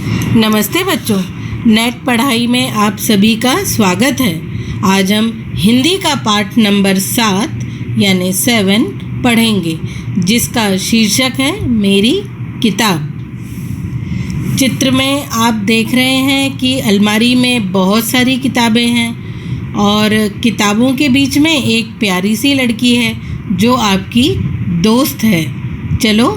नमस्ते बच्चों, नेट पढ़ाई में आप सभी का स्वागत है। आज हम हिंदी का पाठ नंबर 7 यानी 7 पढ़ेंगे, जिसका शीर्षक है मेरी किताब। चित्र में आप देख रहे हैं कि अलमारी में बहुत सारी किताबें हैं और किताबों के बीच में एक प्यारी सी लड़की है जो आपकी दोस्त है। चलो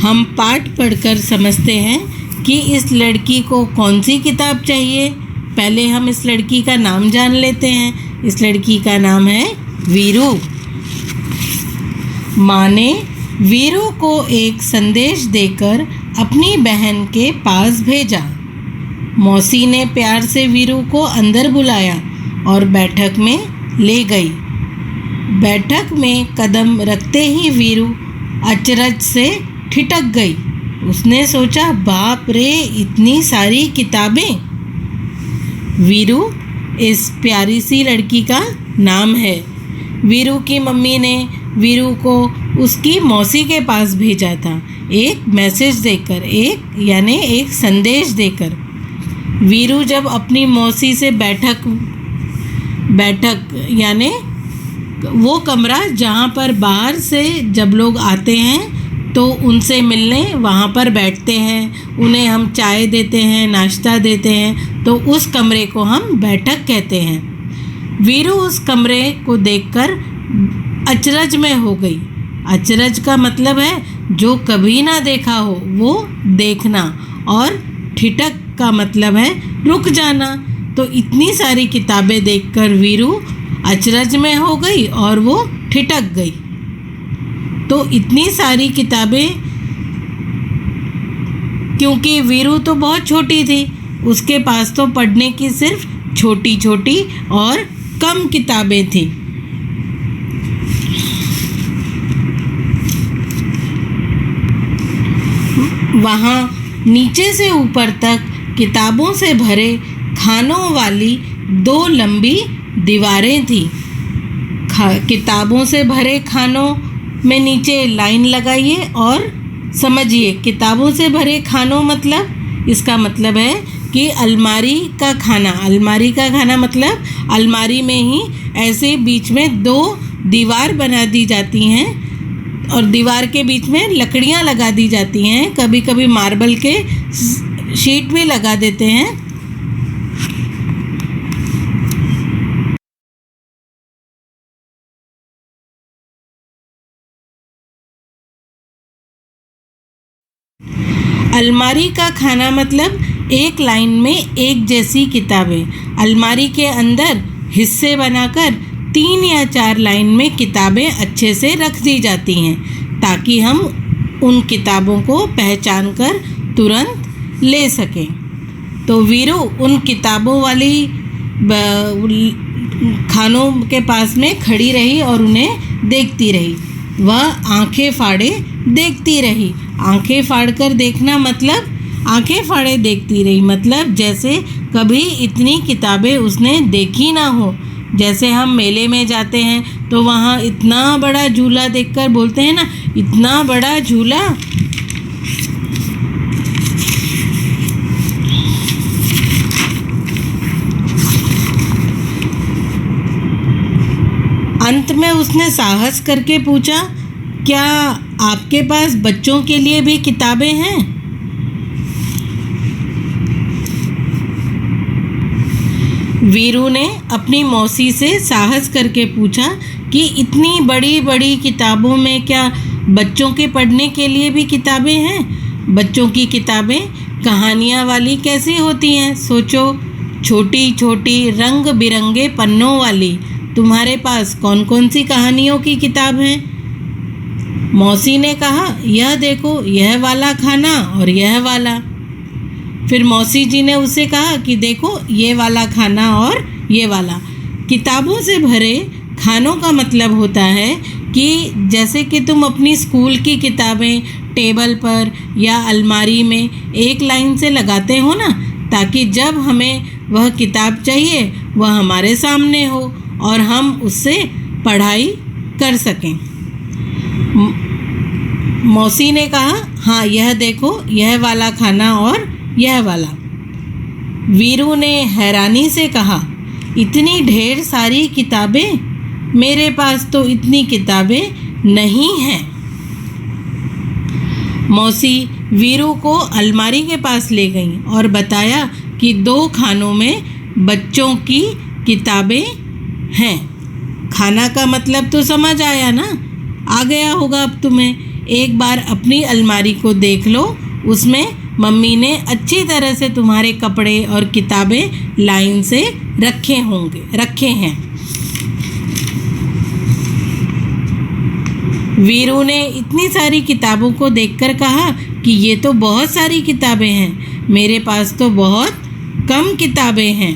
हम पाठ पढ़कर समझते हैं कि इस लड़की को कौन सी किताब चाहिए। पहले हम इस लड़की का नाम जान लेते हैं। इस लड़की का नाम है वीरू। माँ ने वीरू को एक संदेश देकर अपनी बहन के पास भेजा। मौसी ने प्यार से वीरू को अंदर बुलाया और बैठक में ले गई। बैठक में कदम रखते ही वीरू अचरज से ठिठक गई। उसने सोचा, बाप रे, इतनी सारी किताबें। वीरू इस प्यारी सी लड़की का नाम है। वीरू की मम्मी ने वीरू को उसकी मौसी के पास भेजा था, एक मैसेज देकर, एक संदेश देकर। वीरू जब अपनी मौसी से बैठक यानी वो कमरा जहाँ पर बाहर से जब लोग आते हैं तो उनसे मिलने वहाँ पर बैठते हैं, उन्हें हम चाय देते हैं, नाश्ता देते हैं, तो उस कमरे को हम बैठक कहते हैं। वीरू उस कमरे को देखकर अचरज में हो गई। अचरज का मतलब है जो कभी ना देखा हो वो देखना, और ठिठक का मतलब है रुक जाना। तो इतनी सारी किताबें देखकर वीरू अचरज में हो गई और वो ठिठक गई। तो इतनी सारी किताबें, क्योंकि वीरू तो बहुत छोटी थी, उसके पास तो पढ़ने की सिर्फ छोटी छोटी और कम किताबें थी। वहाँ नीचे से ऊपर तक किताबों से भरे खानों वाली 2 लंबी दीवारें थी। किताबों से भरे खानों में नीचे लाइन लगाइए और समझिए। किताबों से भरे खानों मतलब, इसका मतलब है कि अलमारी का खाना मतलब अलमारी में ही ऐसे बीच में 2 दीवार बना दी जाती हैं और दीवार के बीच में लकड़ियाँ लगा दी जाती हैं। कभी कभी मार्बल के शीट भी लगा देते हैं। अलमारी का खाना मतलब एक लाइन में एक जैसी किताबें। अलमारी के अंदर हिस्से बनाकर 3 या 4 लाइन में किताबें अच्छे से रख दी जाती हैं, ताकि हम उन किताबों को पहचान कर तुरंत ले सकें। तो वीरू उन किताबों वाली खानों के पास में खड़ी रही और उन्हें देखती रही। वह आंखें फाड़े देखती रही। आंखें फाड़कर देखना मतलब आंखें फाड़े देखती रही मतलब जैसे कभी इतनी किताबें उसने देखी ना हो। जैसे हम मेले में जाते हैं तो वहाँ इतना बड़ा झूला देखकर बोलते हैं ना, इतना बड़ा झूला। अंत में उसने साहस करके पूछा, क्या आपके पास बच्चों के लिए भी किताबें हैं? वीरू ने अपनी मौसी से साहस करके पूछा कि इतनी बड़ी बड़ी किताबों में क्या बच्चों के पढ़ने के लिए भी किताबें हैं? बच्चों की किताबें कहानियाँ वाली कैसी होती हैं? सोचो, छोटी छोटी रंग बिरंगे पन्नों वाली। तुम्हारे पास कौन कौन सी कहानियों की किताब है? मौसी ने कहा, यह देखो, यह वाला खाना और यह वाला। फिर मौसी जी ने उसे कहा कि देखो, ये वाला खाना और ये वाला। किताबों से भरे खानों का मतलब होता है कि जैसे कि तुम अपनी स्कूल की किताबें टेबल पर या अलमारी में एक लाइन से लगाते हो ना, ताकि जब हमें वह किताब चाहिए वह हमारे सामने हो और हम उससे पढ़ाई कर सकें। मौसी ने कहा, हाँ यह देखो, यह वाला खाना और यह वाला। वीरू ने हैरानी से कहा, इतनी ढेर सारी किताबें? मेरे पास तो इतनी किताबें नहीं हैं। मौसी वीरू को अलमारी के पास ले गईं और बताया कि 2 खानों में बच्चों की किताबें हैं। खाना का मतलब तो समझ आया ना? आ गया होगा अब तुम्हें। एक बार अपनी अलमारी को देख लो, उसमें मम्मी ने अच्छी तरह से तुम्हारे कपड़े और किताबें लाइन से रखे हैं। वीरू ने इतनी सारी किताबों को देखकर कहा कि ये तो बहुत सारी किताबें हैं, मेरे पास तो बहुत कम किताबें हैं।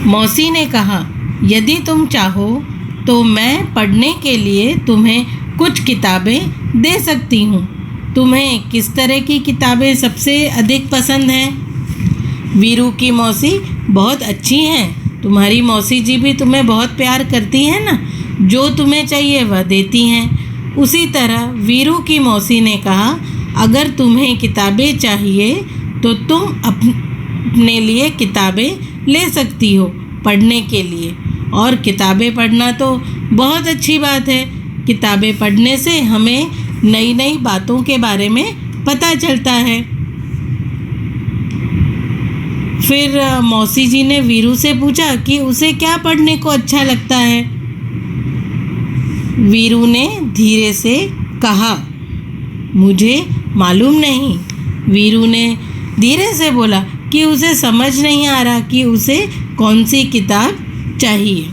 मौसी ने कहा, यदि तुम चाहो तो मैं पढ़ने के लिए तुम्हें कुछ किताबें दे सकती हूँ। तुम्हें किस तरह की किताबें सबसे अधिक पसंद हैं? वीरू की मौसी बहुत अच्छी हैं। तुम्हारी मौसी जी भी तुम्हें बहुत प्यार करती हैं ना, जो तुम्हें चाहिए वह देती हैं। उसी तरह वीरू की मौसी ने कहा, अगर तुम्हें किताबें चाहिए तो तुम अपने लिए किताबें ले सकती हो पढ़ने के लिए। और किताबें पढ़ना तो बहुत अच्छी बात है। किताबें पढ़ने से हमें नई नई बातों के बारे में पता चलता है। फिर मौसी जी ने वीरू से पूछा कि उसे क्या पढ़ने को अच्छा लगता है। वीरू ने धीरे से कहा, मुझे मालूम नहीं। वीरू ने धीरे से बोला कि उसे समझ नहीं आ रहा कि उसे कौन सी किताब चाहिए।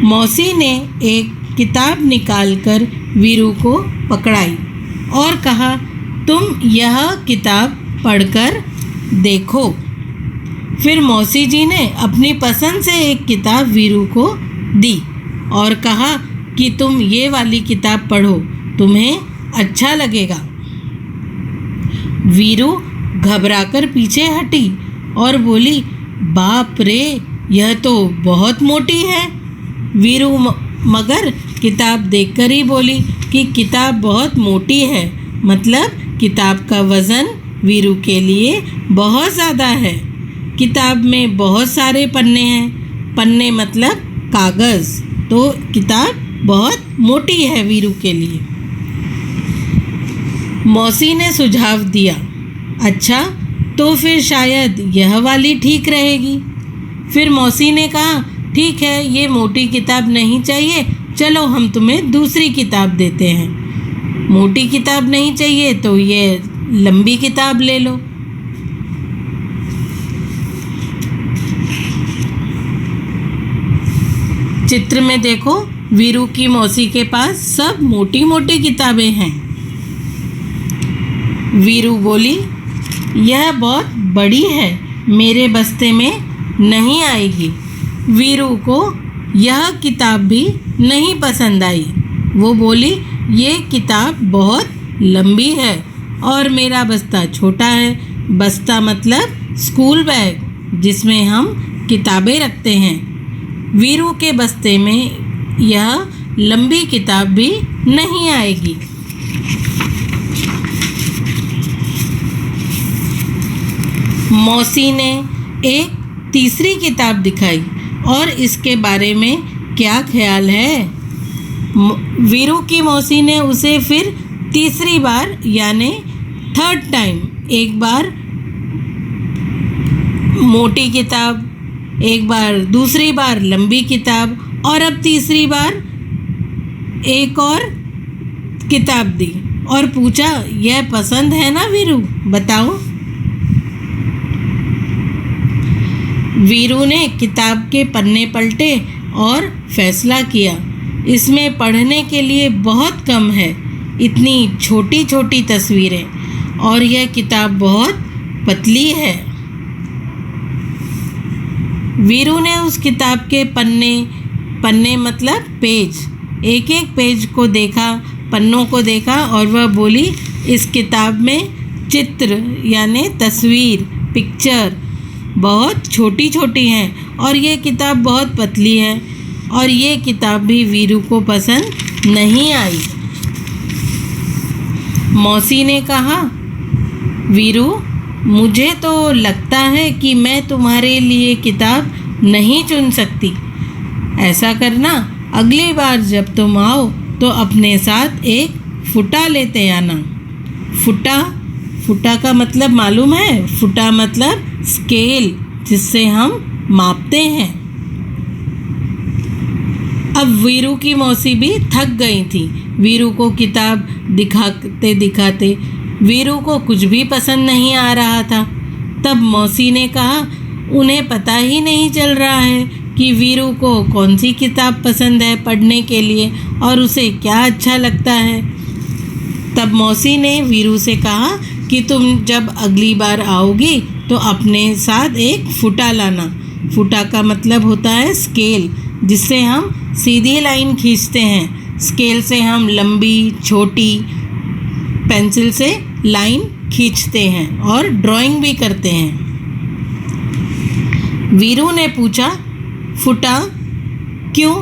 मौसी ने एक किताब निकालकर वीरू को पकड़ाई और कहा, तुम यह किताब पढ़कर देखो। फिर मौसी जी ने अपनी पसंद से एक किताब वीरू को दी और कहा कि तुम ये वाली किताब पढ़ो, तुम्हें अच्छा लगेगा। वीरू घबराकर पीछे हटी और बोली, बाप रे, यह तो बहुत मोटी है। वीरू मगर किताब देखकर ही बोली कि किताब बहुत मोटी है, मतलब किताब का वज़न वीरू के लिए बहुत ज़्यादा है। किताब में बहुत सारे पन्ने हैं, पन्ने मतलब कागज़, तो किताब बहुत मोटी है वीरू के लिए। मौसी ने सुझाव दिया, अच्छा तो फिर शायद यह वाली ठीक रहेगी। फिर मौसी ने कहा, ठीक है, ये मोटी किताब नहीं चाहिए, चलो हम तुम्हें दूसरी किताब देते हैं। मोटी किताब नहीं चाहिए तो ये लंबी किताब ले लो। चित्र में देखो, वीरू की मौसी के पास सब मोटी मोटी किताबें हैं। वीरू बोली, यह बहुत बड़ी है, मेरे बस्ते में नहीं आएगी। वीरू को यह किताब भी नहीं पसंद आई। वो बोली, ये किताब बहुत लंबी है और मेरा बस्ता छोटा है। बस्ता मतलब स्कूल बैग, जिसमें हम किताबें रखते हैं। वीरू के बस्ते में यह लंबी किताब भी नहीं आएगी। मौसी ने एक तीसरी किताब दिखाई और इसके बारे में क्या ख्याल है? वीरू की मौसी ने उसे फिर तीसरी बार यानी थर्ड टाइम, एक बार मोटी किताब, एक बार दूसरी बार लंबी किताब और अब तीसरी बार एक और किताब दी और पूछा, यह पसंद है ना वीरू, बताओ। वीरू ने किताब के पन्ने पलटे और फैसला किया, इसमें पढ़ने के लिए बहुत कम है, इतनी छोटी छोटी तस्वीरें, और यह किताब बहुत पतली है। वीरू ने उस किताब के पन्ने मतलब पेज, एक एक पेज को देखा, पन्नों को देखा और वह बोली, इस किताब में चित्र यानी तस्वीर, पिक्चर बहुत छोटी छोटी हैं और ये किताब बहुत पतली है। और ये किताब भी वीरू को पसंद नहीं आई। मौसी ने कहा, वीरू, मुझे तो लगता है कि मैं तुम्हारे लिए किताब नहीं चुन सकती। ऐसा करना, अगली बार जब तुम आओ तो अपने साथ एक फुटा लेते आना। फुटा का मतलब मालूम है? फुटा मतलब स्केल, जिससे हम मापते हैं। अब वीरू की मौसी भी थक गई थी वीरू को किताब दिखाते दिखाते। वीरू को कुछ भी पसंद नहीं आ रहा था। तब मौसी ने कहा, उन्हें पता ही नहीं चल रहा है कि वीरू को कौन सी किताब पसंद है पढ़ने के लिए और उसे क्या अच्छा लगता है। तब मौसी ने वीरू से कहा कि तुम जब अगली बार आओगी तो अपने साथ एक फुटा लाना। फुटा का मतलब होता है स्केल, जिससे हम सीधी लाइन खींचते हैं। स्केल से हम लंबी छोटी पेंसिल से लाइन खींचते हैं और ड्राइंग भी करते हैं। वीरू ने पूछा, फुटा क्यों?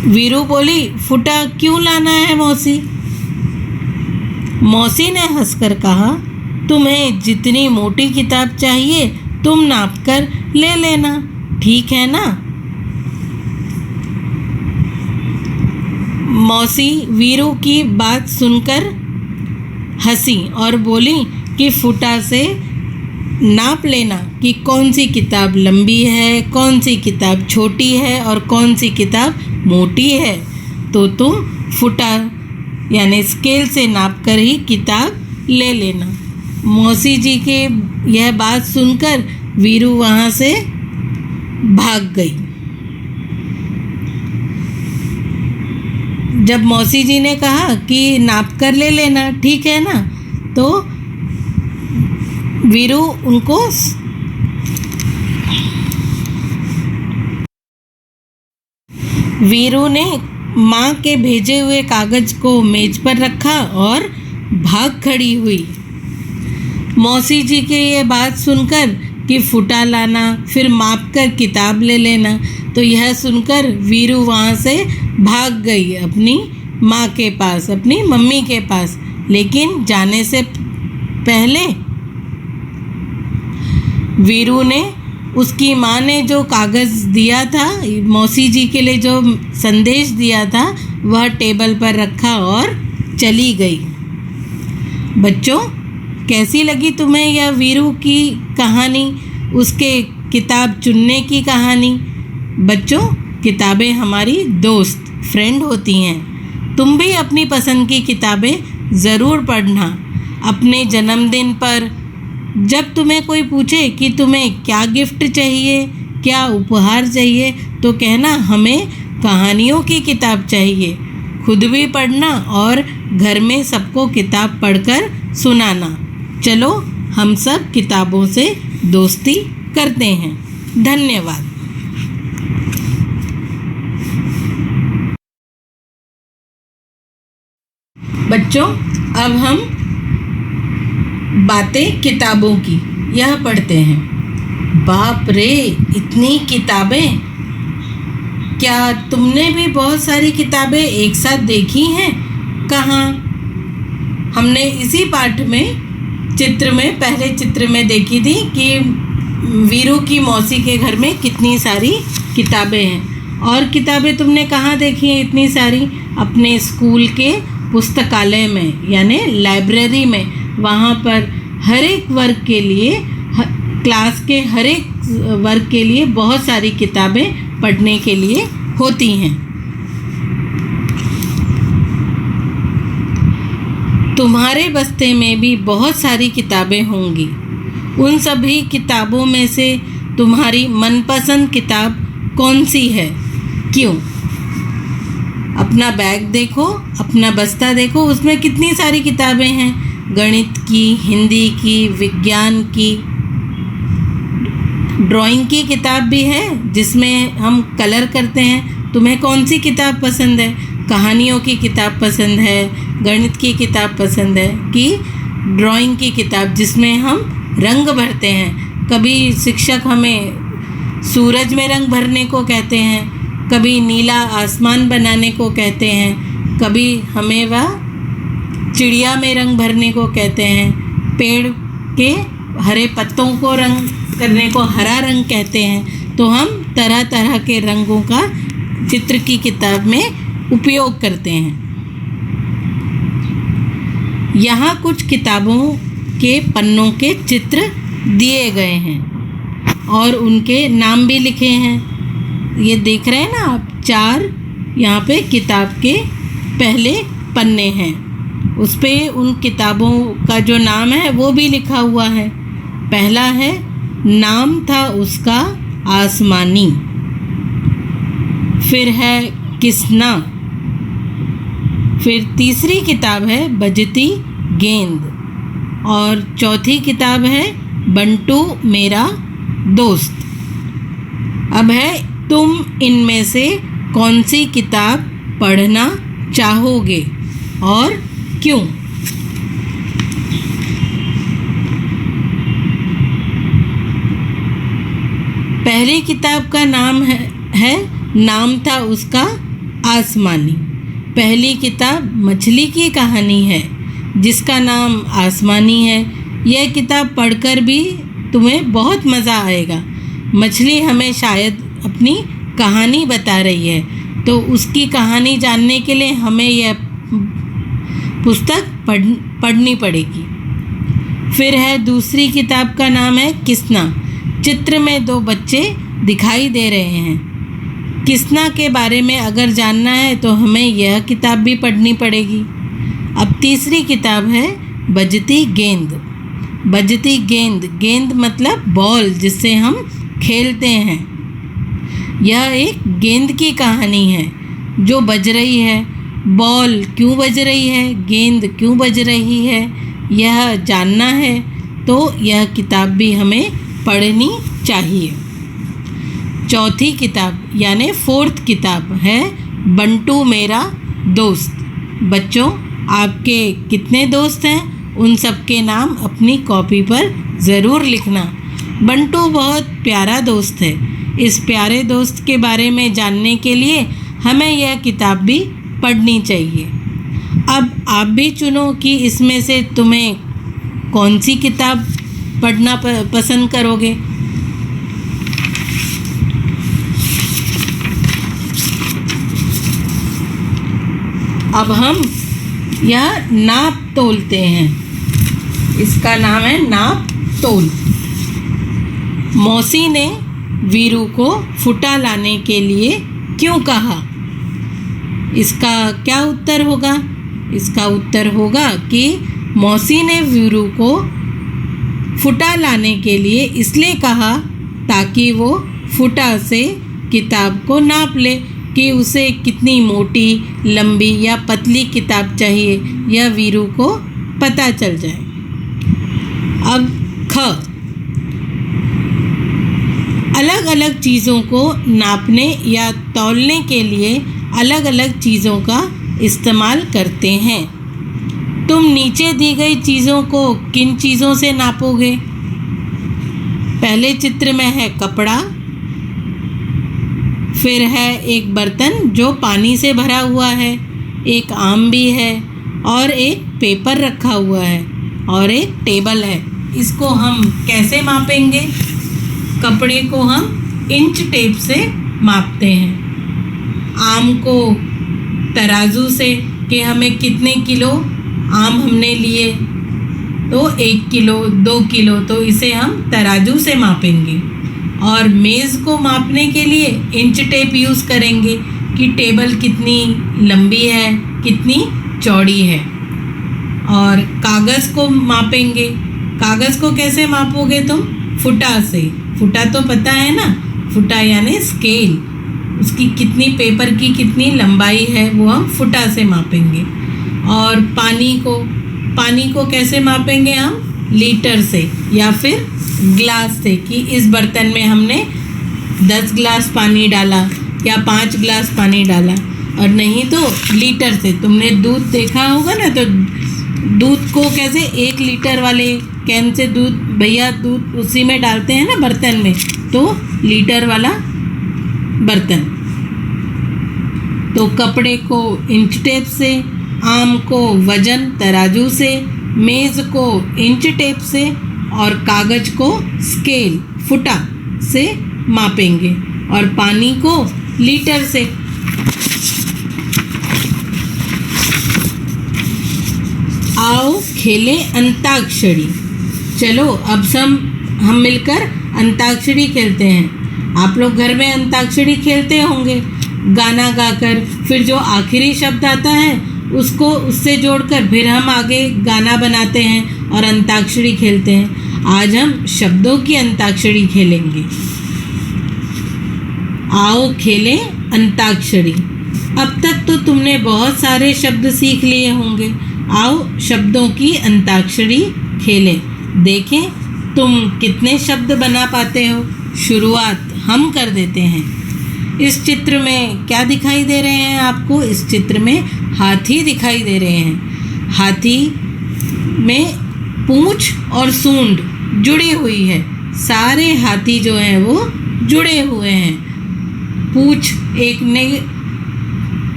वीरू बोली, फुटा क्यों लाना है मौसी? मौसी ने हंसकर कहा, तुम्हें जितनी मोटी किताब चाहिए तुम नाप कर ले लेना, ठीक है ना? मौसी वीरू की बात सुनकर हंसी और बोली कि फुटा से नाप लेना कि कौन सी किताब लंबी है, कौन सी किताब छोटी है और कौन सी किताब मोटी है। तो तुम फुटा यानी स्केल से नाप कर ही किताब ले लेना। मौसी जी के यह बात सुनकर वीरू वहाँ से भाग गई। जब मौसी जी ने कहा कि नाप कर ले लेना, ठीक है ना, तो वीरू उनको वीरू ने माँ के भेजे हुए कागज को मेज पर रखा और भाग खड़ी हुई। मौसी जी के ये बात सुनकर कि फुटा लाना फिर माप कर किताब ले लेना, तो यह सुनकर वीरू वहाँ से भाग गई अपनी माँ के पास, अपनी मम्मी के पास। लेकिन जाने से पहले वीरू ने उसकी माँ ने जो कागज़ दिया था, मौसी जी के लिए जो संदेश दिया था, वह टेबल पर रखा और चली गई। बच्चों, कैसी लगी तुम्हें यह वीरू की कहानी, उसके किताब चुनने की कहानी? बच्चों, किताबें हमारी दोस्त फ्रेंड होती हैं। तुम भी अपनी पसंद की किताबें ज़रूर पढ़ना। अपने जन्मदिन पर जब तुम्हें कोई पूछे कि तुम्हें क्या गिफ्ट चाहिए, क्या उपहार चाहिए, तो कहना हमें कहानियों की किताब चाहिए। खुद भी पढ़ना और घर में सबको किताब पढ़कर सुनाना। चलो हम सब किताबों से दोस्ती करते हैं। धन्यवाद। बच्चों, अब हम बातें किताबों की यह पढ़ते हैं। बाप रे, इतनी किताबें! क्या तुमने भी बहुत सारी किताबें एक साथ देखी हैं? कहाँ? हमने इसी पाठ में पहले चित्र में देखी थी कि वीरू की मौसी के घर में कितनी सारी किताबें हैं। और किताबें तुमने कहाँ देखी हैं इतनी सारी? अपने स्कूल के पुस्तकालय में यानी लाइब्रेरी में। वहाँ पर हर एक वर्ग के लिए, क्लास के हर एक वर्ग के लिए बहुत सारी किताबें पढ़ने के लिए होती हैं। तुम्हारे बस्ते में भी बहुत सारी किताबें होंगी। उन सभी किताबों में से तुम्हारी मनपसंद किताब कौन सी है? क्यों? अपना बैग देखो, अपना बस्ता देखो, उसमें कितनी सारी किताबें हैं। गणित की, हिंदी की, विज्ञान की, ड्राइंग की किताब भी है जिसमें हम कलर करते हैं। तुम्हें कौन सी किताब पसंद है? कहानियों की किताब पसंद है, गणित की किताब पसंद है कि ड्राइंग की किताब जिसमें हम रंग भरते हैं? कभी शिक्षक हमें सूरज में रंग भरने को कहते हैं, कभी नीला आसमान बनाने को कहते हैं, कभी हमें वह चिड़िया में रंग भरने को कहते हैं, पेड़ के हरे पत्तों को रंग करने को हरा रंग कहते हैं। तो हम तरह तरह के रंगों का चित्र की किताब में उपयोग करते हैं। यहाँ कुछ किताबों के पन्नों के चित्र दिए गए हैं और उनके नाम भी लिखे हैं। ये देख रहे हैं ना आप, 4 यहाँ पे किताब के पहले पन्ने हैं, उस पे उन किताबों का जो नाम है वो भी लिखा हुआ है। पहला है नाम था उसका आसमानी, फिर है किसना, फिर तीसरी किताब है बजती गेंद और चौथी किताब है बंटू मेरा दोस्त। अब है तुम इनमें से कौन सी किताब पढ़ना चाहोगे और क्यों। पहली किताब का नाम है नाम था उसका आसमानी। पहली किताब मछली की कहानी है जिसका नाम आसमानी है। यह किताब पढ़कर भी तुम्हें बहुत मज़ा आएगा। मछली हमें शायद अपनी कहानी बता रही है, तो उसकी कहानी जानने के लिए हमें यह पुस्तक पढ़नी पड़ेगी। फिर है दूसरी किताब का नाम है किसना। चित्र में 2 बच्चे दिखाई दे रहे हैं। किसना के बारे में अगर जानना है तो हमें यह किताब भी पढ़नी पड़ेगी। अब तीसरी किताब है बजती गेंद। बजती गेंद, गेंद मतलब बॉल जिससे हम खेलते हैं। यह एक गेंद की कहानी है जो बज रही है। बॉल क्यों बज रही है, गेंद क्यों बज रही है, यह जानना है तो यह किताब भी हमें पढ़नी चाहिए। चौथी किताब यानी 4th किताब है बंटू मेरा दोस्त। बच्चों, आपके कितने दोस्त हैं उन सब के नाम अपनी कॉपी पर ज़रूर लिखना। बंटू बहुत प्यारा दोस्त है। इस प्यारे दोस्त के बारे में जानने के लिए हमें यह किताब भी पढ़नी चाहिए। अब आप भी चुनो कि इसमें से तुम्हें कौन सी किताब पढ़ना पसंद करोगे। अब हम यह नाप तोलते हैं। इसका नाम है नाप तोल। मौसी ने वीरू को फुटा लाने के लिए क्यों कहा। इसका क्या उत्तर होगा। इसका उत्तर होगा कि मौसी ने वीरू को फुटा लाने के लिए इसलिए कहा ताकि वो फुटा से किताब को नाप ले कि उसे कितनी मोटी, लंबी या पतली किताब चाहिए, यह वीरू को पता चल जाए। अब ख, अलग अलग चीज़ों को नापने या तौलने के लिए अलग अलग चीज़ों का इस्तेमाल करते हैं। तुम नीचे दी गई चीज़ों को किन चीज़ों से नापोगे। पहले चित्र में है कपड़ा, फिर है एक बर्तन जो पानी से भरा हुआ है, एक आम भी है और एक पेपर रखा हुआ है और एक टेबल है। इसको हम कैसे मापेंगे। कपड़े को हम इंच टेप से मापते हैं। आम को तराजू से कि हमें कितने किलो आम हमने लिए, तो 1 किलो 2 किलो, तो इसे हम तराजू से मापेंगे। और मेज़ को मापने के लिए इंच टेप यूज़ करेंगे कि टेबल कितनी लंबी है, कितनी चौड़ी है। और कागज़ को मापेंगे। कागज़ को कैसे मापोगे तुम। फुटा से। फुटा तो पता है ना, फुटा यानी स्केल। उसकी कितनी पेपर की कितनी लंबाई है वो हम फुटा से मापेंगे। और पानी को कैसे मापेंगे हम, लीटर से या फिर ग्लास से कि इस बर्तन में हमने 10 ग्लास पानी डाला या 5 ग्लास पानी डाला। और नहीं तो लीटर से। तुमने दूध देखा होगा ना, तो दूध को कैसे 1 लीटर वाले कैन से दूध भैया दूध उसी में डालते हैं ना बर्तन में, तो लीटर वाला बर्तन। तो कपड़े को इंच टेप से, आम को वजन तराजू से, मेज़ को इंच टेप से और कागज को स्केल फुटा से मापेंगे और पानी को लीटर से। आओ खेलें अंताक्षरी। चलो अब हम मिलकर अंताक्षरी खेलते हैं। आप लोग घर में अंताक्षरी खेलते होंगे गाना गाकर, फिर जो आखिरी शब्द आता है उसको उससे जोड़कर फिर हम आगे गाना बनाते हैं और अंताक्षरी खेलते हैं। आज हम शब्दों की अंताक्षरी खेलेंगे। आओ खेलें अंताक्षरी। अब तक तो तुमने बहुत सारे शब्द सीख लिए होंगे। आओ शब्दों की अंताक्षरी खेलें, देखें तुम कितने शब्द बना पाते हो। शुरुआत हम कर देते हैं। इस चित्र में क्या दिखाई दे रहे हैं आपको? इस चित्र में हाथी दिखाई दे रहे हैं। हाथी में पूंछ और सूंड जुड़ी हुई है। सारे हाथी जो हैं वो जुड़े हुए हैं। पूंछ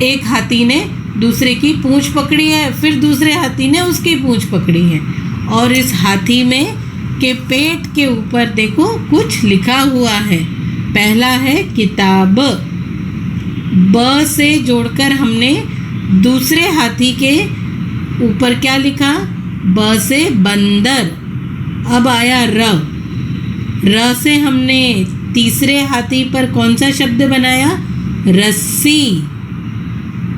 एक हाथी ने दूसरे की पूंछ पकड़ी है, फिर दूसरे हाथी ने उसकी पूंछ पकड़ी है। और इस हाथी में के पेट के ऊपर देखो कुछ लिखा हुआ है। पहला है किताब। ब से जोड़कर हमने दूसरे हाथी के ऊपर क्या लिखा? ब से बंदर। अब आया र। र से हमने तीसरे हाथी पर कौन सा शब्द बनाया? रस्सी।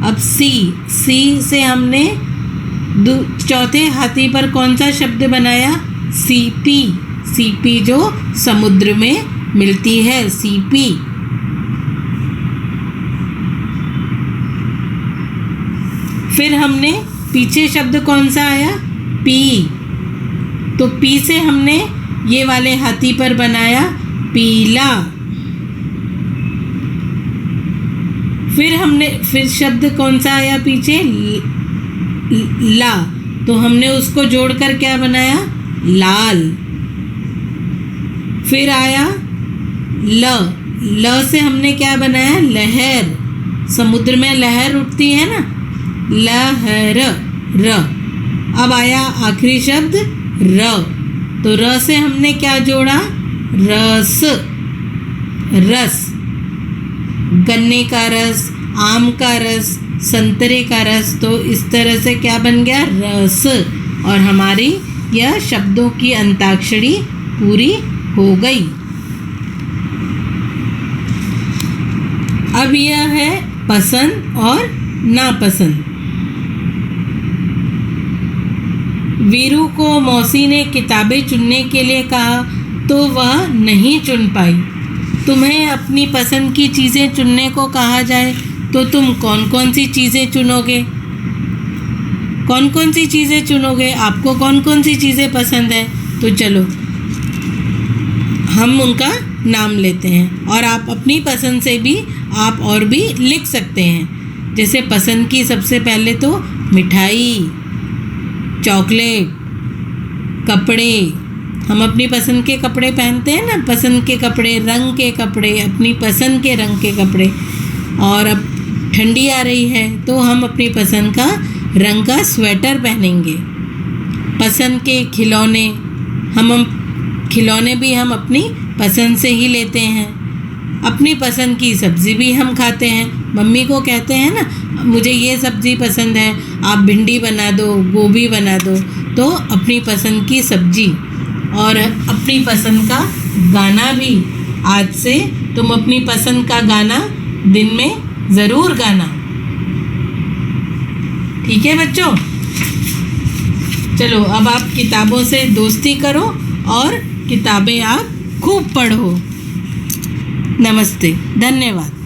अब सी से हमने चौथे हाथी पर कौन सा शब्द बनाया? सीपी। सीपी जो समुद्र में मिलती है, सीपी। फिर हमने पीछे शब्द कौन सा आया? पी। तो पी से हमने ये वाले हाथी पर बनाया पीला। फिर शब्द कौन सा आया पीछे? ला। तो हमने उसको जोड़कर क्या बनाया? लाल। फिर आया ल से हमने क्या बनाया? लहर। समुद्र में लहर उठती है ना, लहर। र। अब आया आखिरी शब्द र। तो र से हमने क्या जोड़ा? रस। रस। गन्ने का रस, आम का रस, संतरे का रस। तो इस तरह से क्या बन गया? रस। और हमारी यह शब्दों की अंताक्षरी पूरी हो गई। अब यह है पसंद और नापसंद। वीरू को मौसी ने किताबें चुनने के लिए कहा तो वह नहीं चुन पाई। तुम्हें अपनी पसंद की चीज़ें चुनने को कहा जाए तो तुम कौन कौन सी चीज़ें चुनोगे? कौन कौन सी चीज़ें चुनोगे? आपको कौन कौन सी चीज़ें पसंद है? तो चलो हम उनका नाम लेते हैं और आप अपनी पसंद से भी आप और भी लिख सकते हैं। जैसे पसंद की सबसे पहले तो मिठाई, चॉकलेट, कपड़े। हम अपनी पसंद के कपड़े पहनते हैं ना, पसंद के कपड़े, रंग के कपड़े, अपनी पसंद के रंग के कपड़े। और अब ठंडी आ रही है तो हम अपनी पसंद का रंग का स्वेटर पहनेंगे। पसंद के खिलौने, खिलौने भी हम अपनी पसंद से ही लेते हैं। अपनी पसंद की सब्ज़ी भी हम खाते हैं। मम्मी को कहते हैं ना, मुझे ये सब्ज़ी पसंद है, आप भिंडी बना दो, गोभी बना दो। तो अपनी पसंद की सब्ज़ी और अपनी पसंद का गाना भी। आज से तुम अपनी पसंद का गाना दिन में ज़रूर गाना। ठीक है बच्चों? चलो अब आप किताबों से दोस्ती करो और किताबें आप खूब पढ़ो। नमस्ते, धन्यवाद।